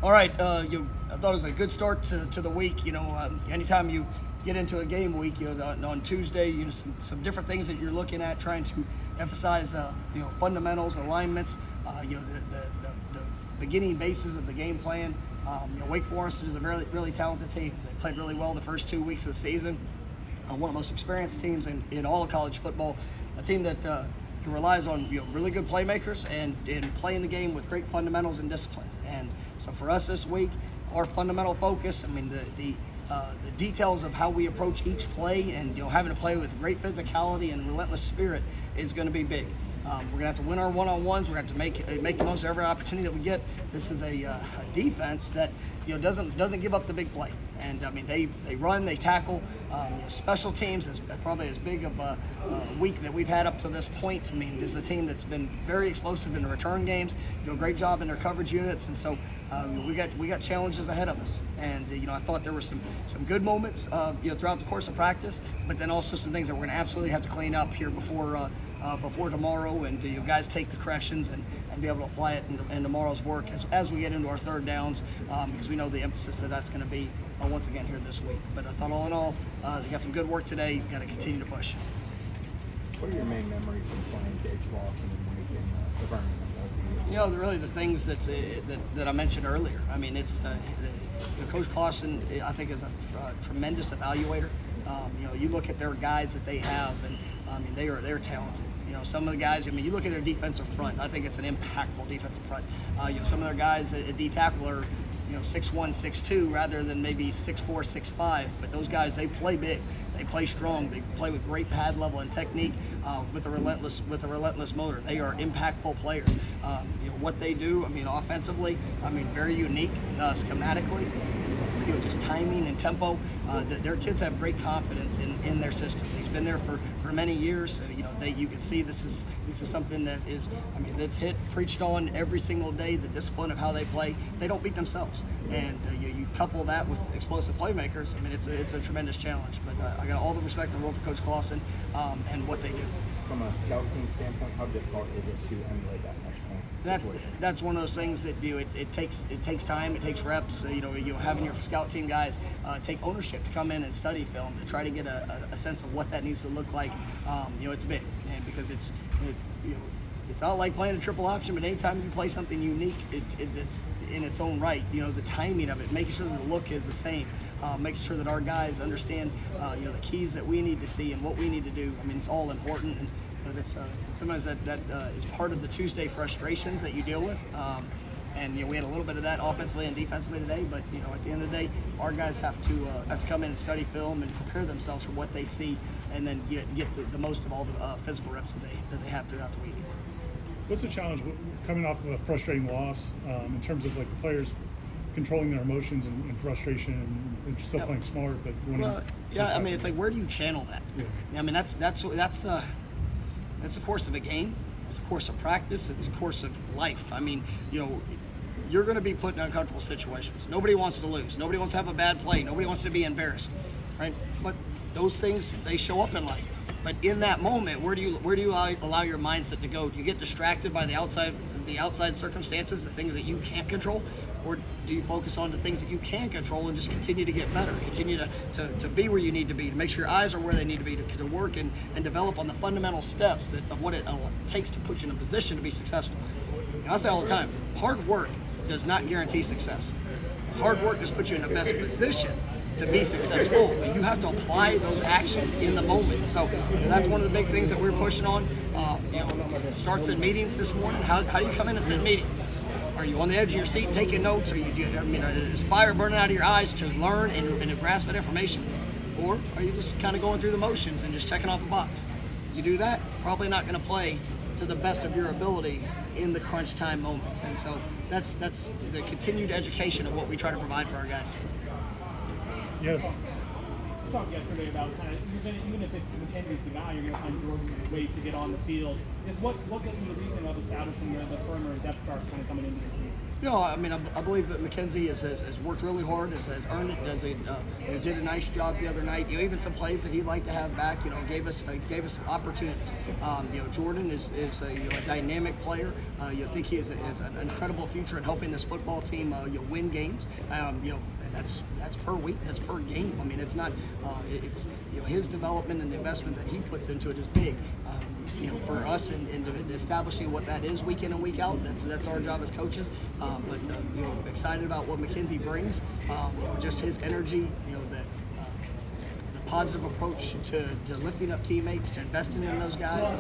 All right, I thought it was a good start to the week. Anytime you get into a game week, on Tuesday, some different things that you're looking at, trying to emphasize, fundamentals, alignments, the beginning bases of the game plan. Wake Forest is a really talented team. They played really well the first 2 weeks of the season. One of the most experienced teams in all of college football. A team that relies on really good playmakers and playing the game with great fundamentals and discipline. And so for us this week, our fundamental focus, the details of how we approach each play and having to play with great physicality and relentless spirit is going to be big. We're going to have to win our one-on-ones. We're going to have to make the most of every opportunity that we get. This is a defense that doesn't give up the big play. And they run, they tackle. Special teams is probably as big of a week that we've had up to this point. This is a team that's been very explosive in the return games. Do a great job in their coverage units, and so we got challenges ahead of us. And I thought there were some good moments throughout the course of practice, but then also some things that we're going to absolutely have to clean up here before tomorrow, and you guys take the corrections and be able to apply it in tomorrow's work as we get into our third downs, because we know the emphasis that's going to be once again here this week. But I thought all in all, you got some good work today. Got to continue to push. What are your main memories from playing Gage Lawson and making the Birmingham? Really the things that I mentioned earlier. It's Coach Clausen, I think, is a tremendous evaluator. You look at their guys that they have, and they're talented. Some of the guys, you look at their defensive front. I think it's an impactful defensive front. Some of their guys at D tackle are 6'1", 6'2", rather than maybe 6'4", 6'5". But those guys, they play big, they play strong, they play with great pad level and technique, with a relentless motor. They are impactful players. What they do, offensively, very unique, schematically. Just timing and tempo. Their kids have great confidence in their system. He's been there for many years. So, you can see this is something that is, that's preached on every single day. The discipline of how they play. They don't beat themselves, and you couple that with explosive playmakers. It's a tremendous challenge. But I got all the respect in the world for Coach Clausen and what they do. From a scouting standpoint, how difficult is it to emulate that situation? That's one of those things that it takes time, it takes reps. Having your scout team guys take ownership to come in and study film to try to get a sense of what that needs to look like. It's big, and because it's not like playing a triple option, but anytime you play something unique, it's in its own right. The timing of it, making sure that the look is the same, making sure that our guys understand the keys that we need to see and what we need to do. it's all important, and that's sometimes that is part of the Tuesday frustrations that you deal with. And we had a little bit of that offensively and defensively today, but at the end of the day, our guys have to come in and study film and prepare themselves for what they see, and then get the most of all the physical reps that they have throughout the week. What's the challenge coming off of a frustrating loss, in terms of like the players controlling their emotions and frustration and still playing smart, but winning? It's like, where do you channel that? Yeah. That's the course of a game. It's a course of practice. It's a course of life. You're going to be put in uncomfortable situations. Nobody wants to lose. Nobody wants to have a bad play. Nobody wants to be embarrassed, right? But those things, they show up in life. But in that moment, where do you allow your mindset to go? Do you get distracted by the outside circumstances, the things that you can't control, or do you focus on the things that you can control and just continue to get better, continue to be where you need to be, to make sure your eyes are where they need to be, to work and develop on the fundamental steps of what it takes to put you in a position to be successful? I say all the time, hard work does not guarantee success. Hard work just puts you in the best position to be successful, but you have to apply those actions in the moment. So that's one of the big things that we're pushing on. It starts in meetings this morning. How do you come in and sit in meetings? Are you on the edge of your seat taking notes? Is fire burning out of your eyes to learn and to grasp that information? Or are you just kind of going through the motions and just checking off a box? You do that, probably not going to play to the best of your ability in the crunch time moments. And so that's the continued education of what we try to provide for our guys. Yeah. You talked yesterday about kind of, even if it's McKenzie's the guy, you're going to find Jordan ways to get on the field. What gives you the reason of establishing the perimeter depth chart kind of coming into this season? I mean, I believe that McKenzie has worked really hard, has earned it, did a nice job the other night. Even some plays that he'd like to have back, gave us opportunities. Jordan is a dynamic player. You think he has an incredible future in helping this football team win games. That's per week, that's per game. I mean, it's not. It's his development and the investment that he puts into it is big. For us in establishing what that is week in and week out, that's our job as coaches. But excited about what McKenzie brings. Just his energy, the positive approach to lifting up teammates, to investing in those guys.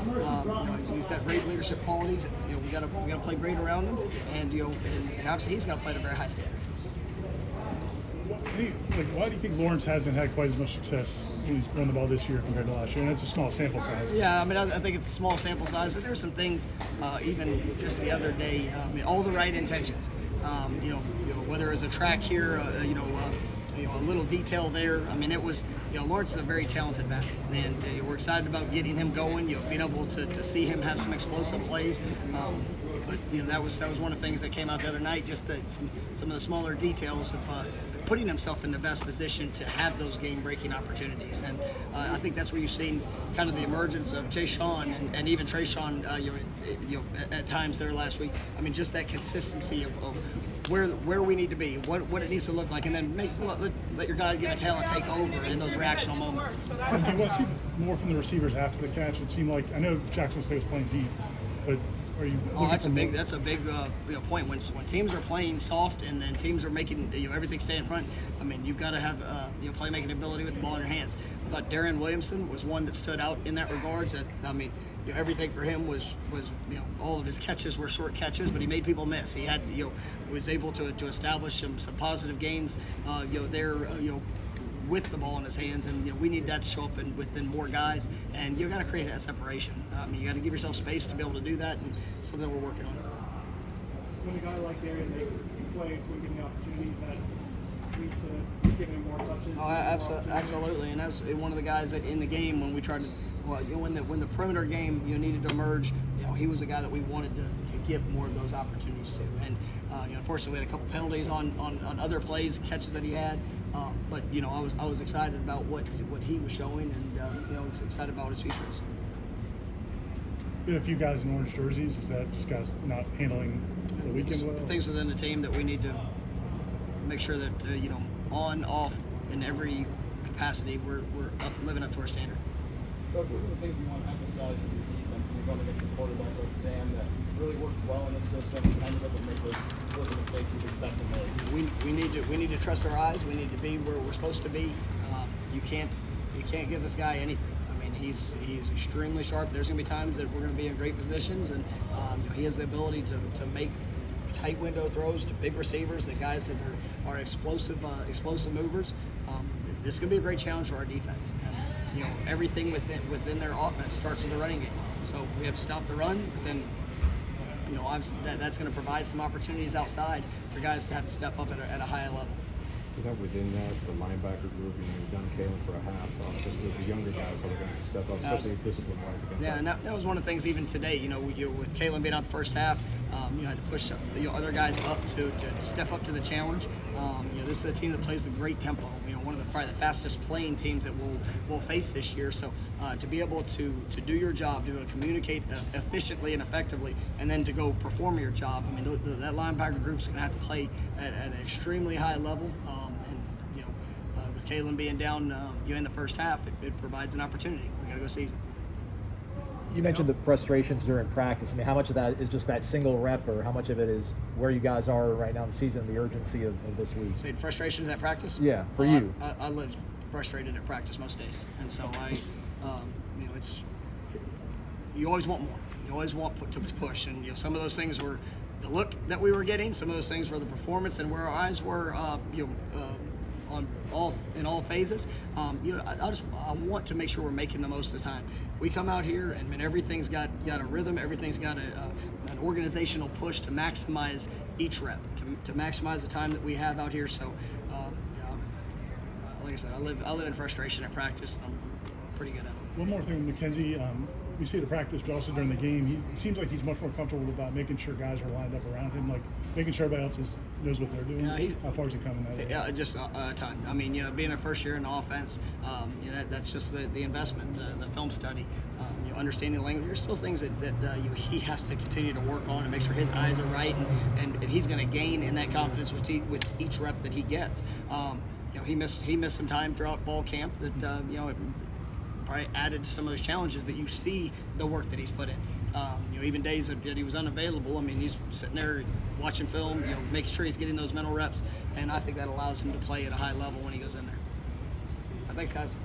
He's got great leadership qualities. We got to play great around him, and and obviously he's got to play at a very high standard. Why do you think Lawrence hasn't had quite as much success when he's run the ball this year compared to last year? And it's a small sample size. Yeah, I mean, I think it's a small sample size, but there's some things, even just the other day, all the right intentions. Whether it's a track here, a little detail there. I mean, it was, Lawrence is a very talented back, and we're excited about getting him going. Being able to see him have some explosive plays. But that was one of the things that came out the other night. Just some of the smaller details of putting himself in the best position to have those game-breaking opportunities, and I think that's where you've seen kind of the emergence of Jay Sean and even Trey Sean, at times there last week. I mean, just that consistency of where we need to be, what it needs to look like, and then let your guy give a tail and take over in those reactional moments. Do you want to see more from the receivers after the catch? It seemed like, I know Jackson State was playing deep, but are you? That's a big point. When teams are playing soft and then teams are making everything stay in front. I mean, you've got to have playmaking ability with the ball in your hands. I thought Darian Williamson was one that stood out in that regards. Everything for him was all of his catches were short catches, but he made people miss. He had was able to establish some positive gains with the ball in his hands, and we need that to show up within more guys, and you got to create that separation. You got to give yourself space to be able to do that, and it's something we're working on. When a guy like Darian makes plays, when given the opportunities, that lead to giving him more touches. Absolutely, and that's one of the guys that in the game when we tried to, when the perimeter game needed to emerge, he was a guy that we wanted to give more of those opportunities to, and unfortunately we had a couple penalties on other plays, catches that he had. But I was excited about what he was showing, and I was excited about what his future is. Been a few guys in orange jerseys. Is that just guys not handling the weekend well? Things within the team that we need to make sure that on, off, in every capacity, we're living up to our standard. Coach, what are the things you want to emphasize with your defense when you're going against a quarterback like Sam that really works well in this system and kind of doesn't make those mistakes you expect to make? We need to trust our eyes. We need to be where we're supposed to be. You can't give this guy anything. I mean, he's extremely sharp. There's going to be times that we're going to be in great positions, and he has the ability to make tight window throws to big receivers, the guys that are explosive movers. This is going to be a great challenge for our defense. And, everything within their offense starts with the running game. So we have to stop the run, but then that's going to provide some opportunities outside for guys to have to step up at a higher level. Is that within the linebacker group? You've done Kalen for a half. Just the younger guys that are going to step up, especially discipline-wise against that. And that was one of the things even today. With Kalen being out the first half, you had to push other guys up to step up to the challenge. This is a team that plays with great tempo. One of probably the fastest playing teams that we'll face this year. So to be able to do your job, to be able to communicate efficiently and effectively, and then to go perform your job. I mean, that linebacker group is going to have to play at an extremely high level. With Kalen being down in the first half, it provides an opportunity. We got to go seize it. You mentioned the frustrations during practice. I mean, how much of that is just that single rep, or how much of it is where you guys are right now in the season, the urgency of this week? Say frustrations at practice? Yeah, for you. I live frustrated at practice most days, and so it's you always want more. You always want to push, and some of those things were the look that we were getting. Some of those things were the performance and where our eyes were. In all phases. I want to make sure we're making the most of the time. We come out here and everything's got a rhythm, everything's got an organizational push to maximize each rep, to maximize the time that we have out here. So, like I said, I live in frustration at practice, and I'm pretty good at it. One more thing, McKenzie. we see it at practice, but also during the game, he seems like he's much more comfortable about making sure guys are lined up around him, like making sure everybody else knows what they're doing. Yeah, How far is he coming that way? Yeah, just a ton. I mean, being a first year in the offense, that's just the investment, the film study, understanding the language. There's still things that he has to continue to work on and make sure his eyes are right, and he's going to gain in that confidence with each rep that he gets. He missed some time throughout fall camp that it probably added to some of those challenges, but you see the work that he's put in. Even days that he was unavailable, I mean, he's sitting there watching film, making sure he's getting those mental reps, and I think that allows him to play at a high level when he goes in there. Thanks, guys.